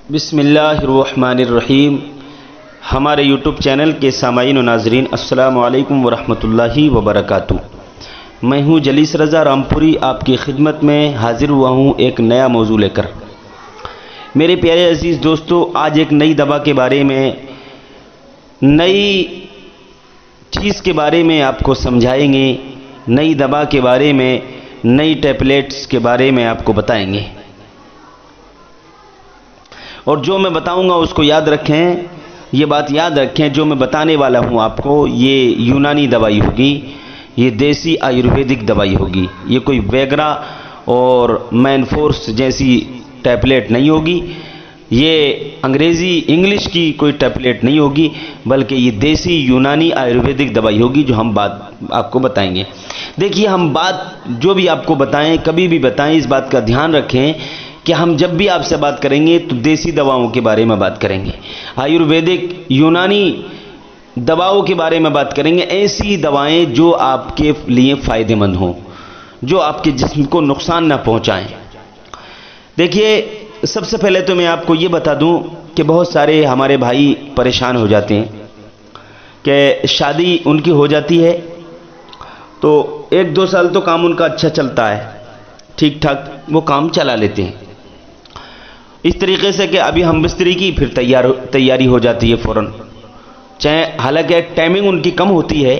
بسم اللہ الرحمن الرحیم۔ ہمارے یوٹیوب چینل کے سامعین و ناظرین، السلام علیکم ورحمۃ اللہ وبرکاتہ۔ میں ہوں جلیس رضا رامپوری، آپ کی خدمت میں حاضر ہوا ہوں ایک نیا موضوع لے کر۔ میرے پیارے عزیز دوستو، آج ایک نئی دوا کے بارے میں، نئی چیز کے بارے میں آپ کو سمجھائیں گے، نئی دوا کے بارے میں، نئی ٹیبلیٹس کے بارے میں آپ کو بتائیں گے، اور جو میں بتاؤں گا اس کو یاد رکھیں، یہ بات یاد رکھیں، جو میں بتانے والا ہوں آپ کو یہ یونانی دوائی ہوگی، یہ دیسی آیورویدک دوائی ہوگی، یہ کوئی ویگرا اور مین فورس جیسی ٹیبلیٹ نہیں ہوگی، یہ انگریزی انگلش کی کوئی ٹیبلیٹ نہیں ہوگی، بلکہ یہ دیسی یونانی آیورویدک دوائی ہوگی جو ہم بات آپ کو بتائیں گے۔ دیکھیے، ہم بات جو بھی آپ کو بتائیں، کبھی بھی بتائیں، اس بات کا دھیان رکھیں کہ ہم جب بھی آپ سے بات کریں گے تو دیسی دواؤں کے بارے میں بات کریں گے، آیورویدک یونانی دواؤں کے بارے میں بات کریں گے، ایسی دوائیں جو آپ کے لیے فائدہ مند ہوں، جو آپ کے جسم کو نقصان نہ پہنچائیں۔ دیکھیے، سب سے پہلے تو میں آپ کو یہ بتا دوں کہ بہت سارے ہمارے بھائی پریشان ہو جاتے ہیں کہ شادی ان کی ہو جاتی ہے تو 1-2 سال تو کام ان کا اچھا چلتا ہے، ٹھیک ٹھاک وہ کام چلا لیتے ہیں، اس طریقے سے کہ ابھی ہم بستری کی پھر تیاری ہو جاتی ہے فوراً، چاہے حالانکہ ٹائمنگ ان کی کم ہوتی ہے،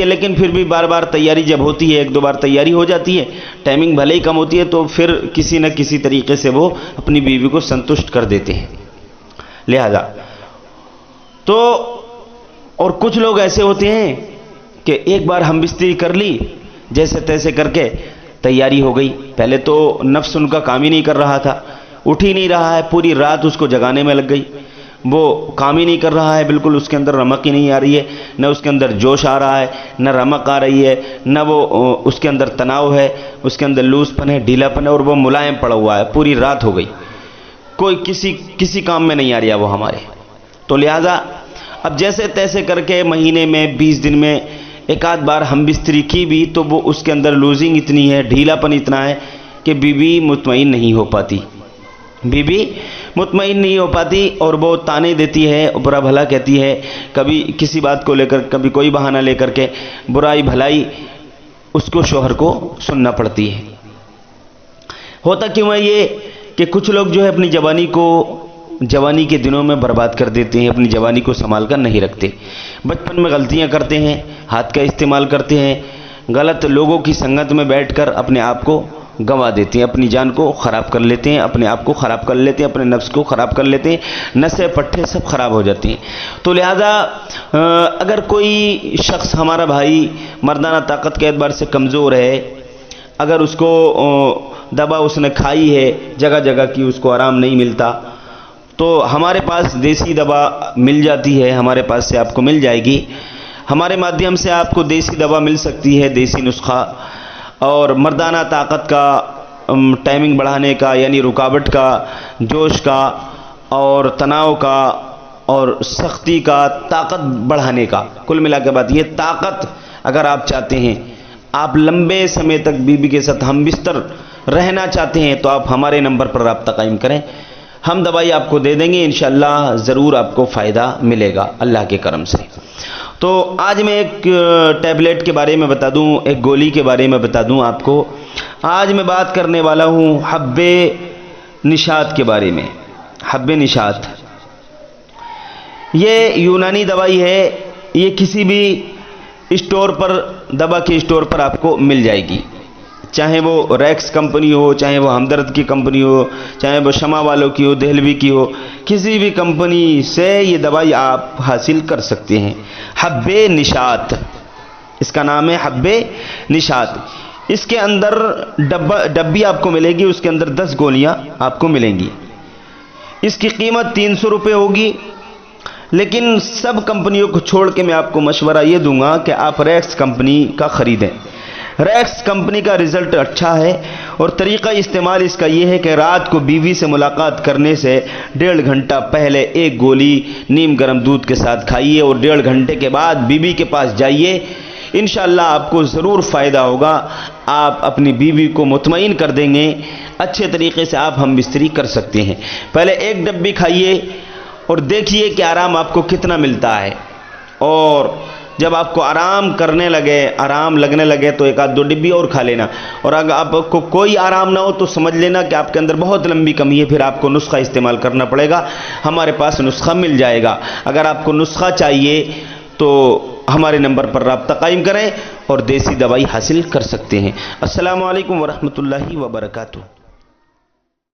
لیکن پھر بھی بار بار تیاری جب ہوتی ہے، 1-2 بار تیاری ہو جاتی ہے، ٹائمنگ بھلے ہی کم ہوتی ہے تو پھر کسی نہ کسی طریقے سے وہ اپنی بیوی کو سنتشٹ کر دیتے ہیں۔ لہذا تو اور کچھ لوگ ایسے ہوتے ہیں کہ ایک بار ہم بستری کر لی، جیسے تیسے کر کے تیاری ہو گئی، پہلے تو نفس ان کا کام ہی نہیں کر رہا تھا، اٹھ ہی نہیں رہا ہے، پوری رات اس کو جگانے میں لگ گئی، وہ کام ہی نہیں کر رہا ہے، بالکل اس کے اندر رمق ہی نہیں آ رہی ہے، نہ اس کے اندر جوش آ رہا ہے، نہ رمق آ رہی ہے، نہ وہ اس کے اندر تناؤ ہے، اس کے اندر لوز پن ہے، ڈھیلا پن ہے، اور وہ ملائم پڑا ہوا ہے، پوری رات ہو گئی، کوئی کسی کام میں نہیں آ رہا وہ ہمارے۔ تو لہذا اب جیسے تیسے کر کے مہینے میں 20 دن میں ایک آدھ بار ہم بستری کی بھی تو وہ اس کے اندر لوزنگ اتنی ہے، ڈھیلا پن اتنا ہے کہ بیوی مطمئن نہیں ہو پاتی، اور وہ تانے دیتی ہے، برا بھلا کہتی ہے، کبھی کسی بات کو لے کر، کبھی کوئی بہانہ لے کر کے برائی بھلائی اس کو شوہر کو سننا پڑتی ہے۔ ہوتا کیوں ہے یہ کہ کچھ لوگ جو ہے اپنی جوانی کے دنوں میں برباد کر دیتے ہیں، اپنی جوانی کو سنبھال کر نہیں رکھتے، بچپن میں غلطیاں کرتے ہیں، ہاتھ کا استعمال کرتے ہیں، غلط لوگوں کی سنگت میں بیٹھ کر اپنے آپ کو گنوا دیتے ہیں، اپنی جان کو خراب کر لیتے ہیں، اپنے آپ کو خراب کر لیتے ہیں، اپنے نفس کو خراب کر لیتے ہیں، نسیں پٹھے سب خراب ہو جاتی ہیں۔ تو لہذا اگر کوئی شخص ہمارا بھائی مردانہ طاقت کے اعتبار سے کمزور ہے، اگر اس کو دوا اس نے کھائی ہے جگہ جگہ کی، اس کو آرام نہیں ملتا، تو ہمارے پاس دیسی دوا مل جاتی ہے، ہمارے پاس سے آپ کو مل جائے گی، ہمارے مادھیم سے آپ کو دیسی دوا مل سکتی ہے، دیسی نسخہ، اور مردانہ طاقت کا، ٹائمنگ بڑھانے کا، یعنی رکاوٹ کا، جوش کا، اور تناؤ کا، اور سختی کا، طاقت بڑھانے کا، کل ملا کے بات یہ طاقت اگر آپ چاہتے ہیں، آپ لمبے سمے تک بیوی کے ساتھ ہم بستر رہنا چاہتے ہیں، تو آپ ہمارے نمبر پر رابطہ قائم کریں، ہم دوائی آپ کو دے دیں گے، انشاءاللہ ضرور آپ کو فائدہ ملے گا اللہ کے کرم سے۔ تو آج میں ایک ٹیبلیٹ کے بارے میں بتا دوں، ایک گولی کے بارے میں بتا دوں آپ کو۔ آج میں بات کرنے والا ہوں حب نشاط کے بارے میں۔ حب نشاط یہ یونانی دوائی ہے، یہ کسی بھی اسٹور پر، دوا کے اسٹور پر آپ کو مل جائے گی، چاہے وہ ریکس کمپنی ہو، چاہے وہ ہمدرد کی کمپنی ہو، چاہے وہ شمع والوں کی ہو، دہلوی کی ہو، کسی بھی کمپنی سے یہ دوائی آپ حاصل کر سکتے ہیں۔ حب نشاط اس کا نام ہے، حب نشاط۔ اس کے اندر ڈبی آپ کو ملے گی، اس کے اندر 10 گولیاں آپ کو ملیں گی۔ اس کی قیمت 300 روپے ہوگی، لیکن سب کمپنیوں کو چھوڑ کے میں آپ کو مشورہ یہ دوں گا کہ آپ ریکس کمپنی کا خریدیں۔ ریکس کمپنی کا رزلٹ اچھا ہے، اور طریقہ استعمال اس کا یہ ہے کہ رات کو بیوی سے ملاقات کرنے سے 1.5 گھنٹہ پہلے ایک گولی نیم گرم دودھ کے ساتھ کھائیے، اور 1.5 گھنٹے کے بعد بیوی کے پاس جائیے، انشاءاللہ آپ کو ضرور فائدہ ہوگا، آپ اپنی بیوی کو مطمئن کر دیں گے، اچھے طریقے سے آپ ہم بستری کر سکتے ہیں۔ پہلے ایک ڈبی کھائیے اور دیکھیے کہ آرام آپ کو کتنا ملتا ہے، اور جب آپ کو آرام لگنے لگے تو ایک آدھ دو ڈبی اور کھا لینا، اور اگر آپ کو کوئی آرام نہ ہو تو سمجھ لینا کہ آپ کے اندر بہت لمبی کمی ہے، پھر آپ کو نسخہ استعمال کرنا پڑے گا۔ ہمارے پاس نسخہ مل جائے گا۔ اگر آپ کو نسخہ چاہیے تو ہمارے نمبر پر رابطہ قائم کریں اور دیسی دوائی حاصل کر سکتے ہیں۔ السلام علیکم ورحمۃ اللہ وبرکاتہ۔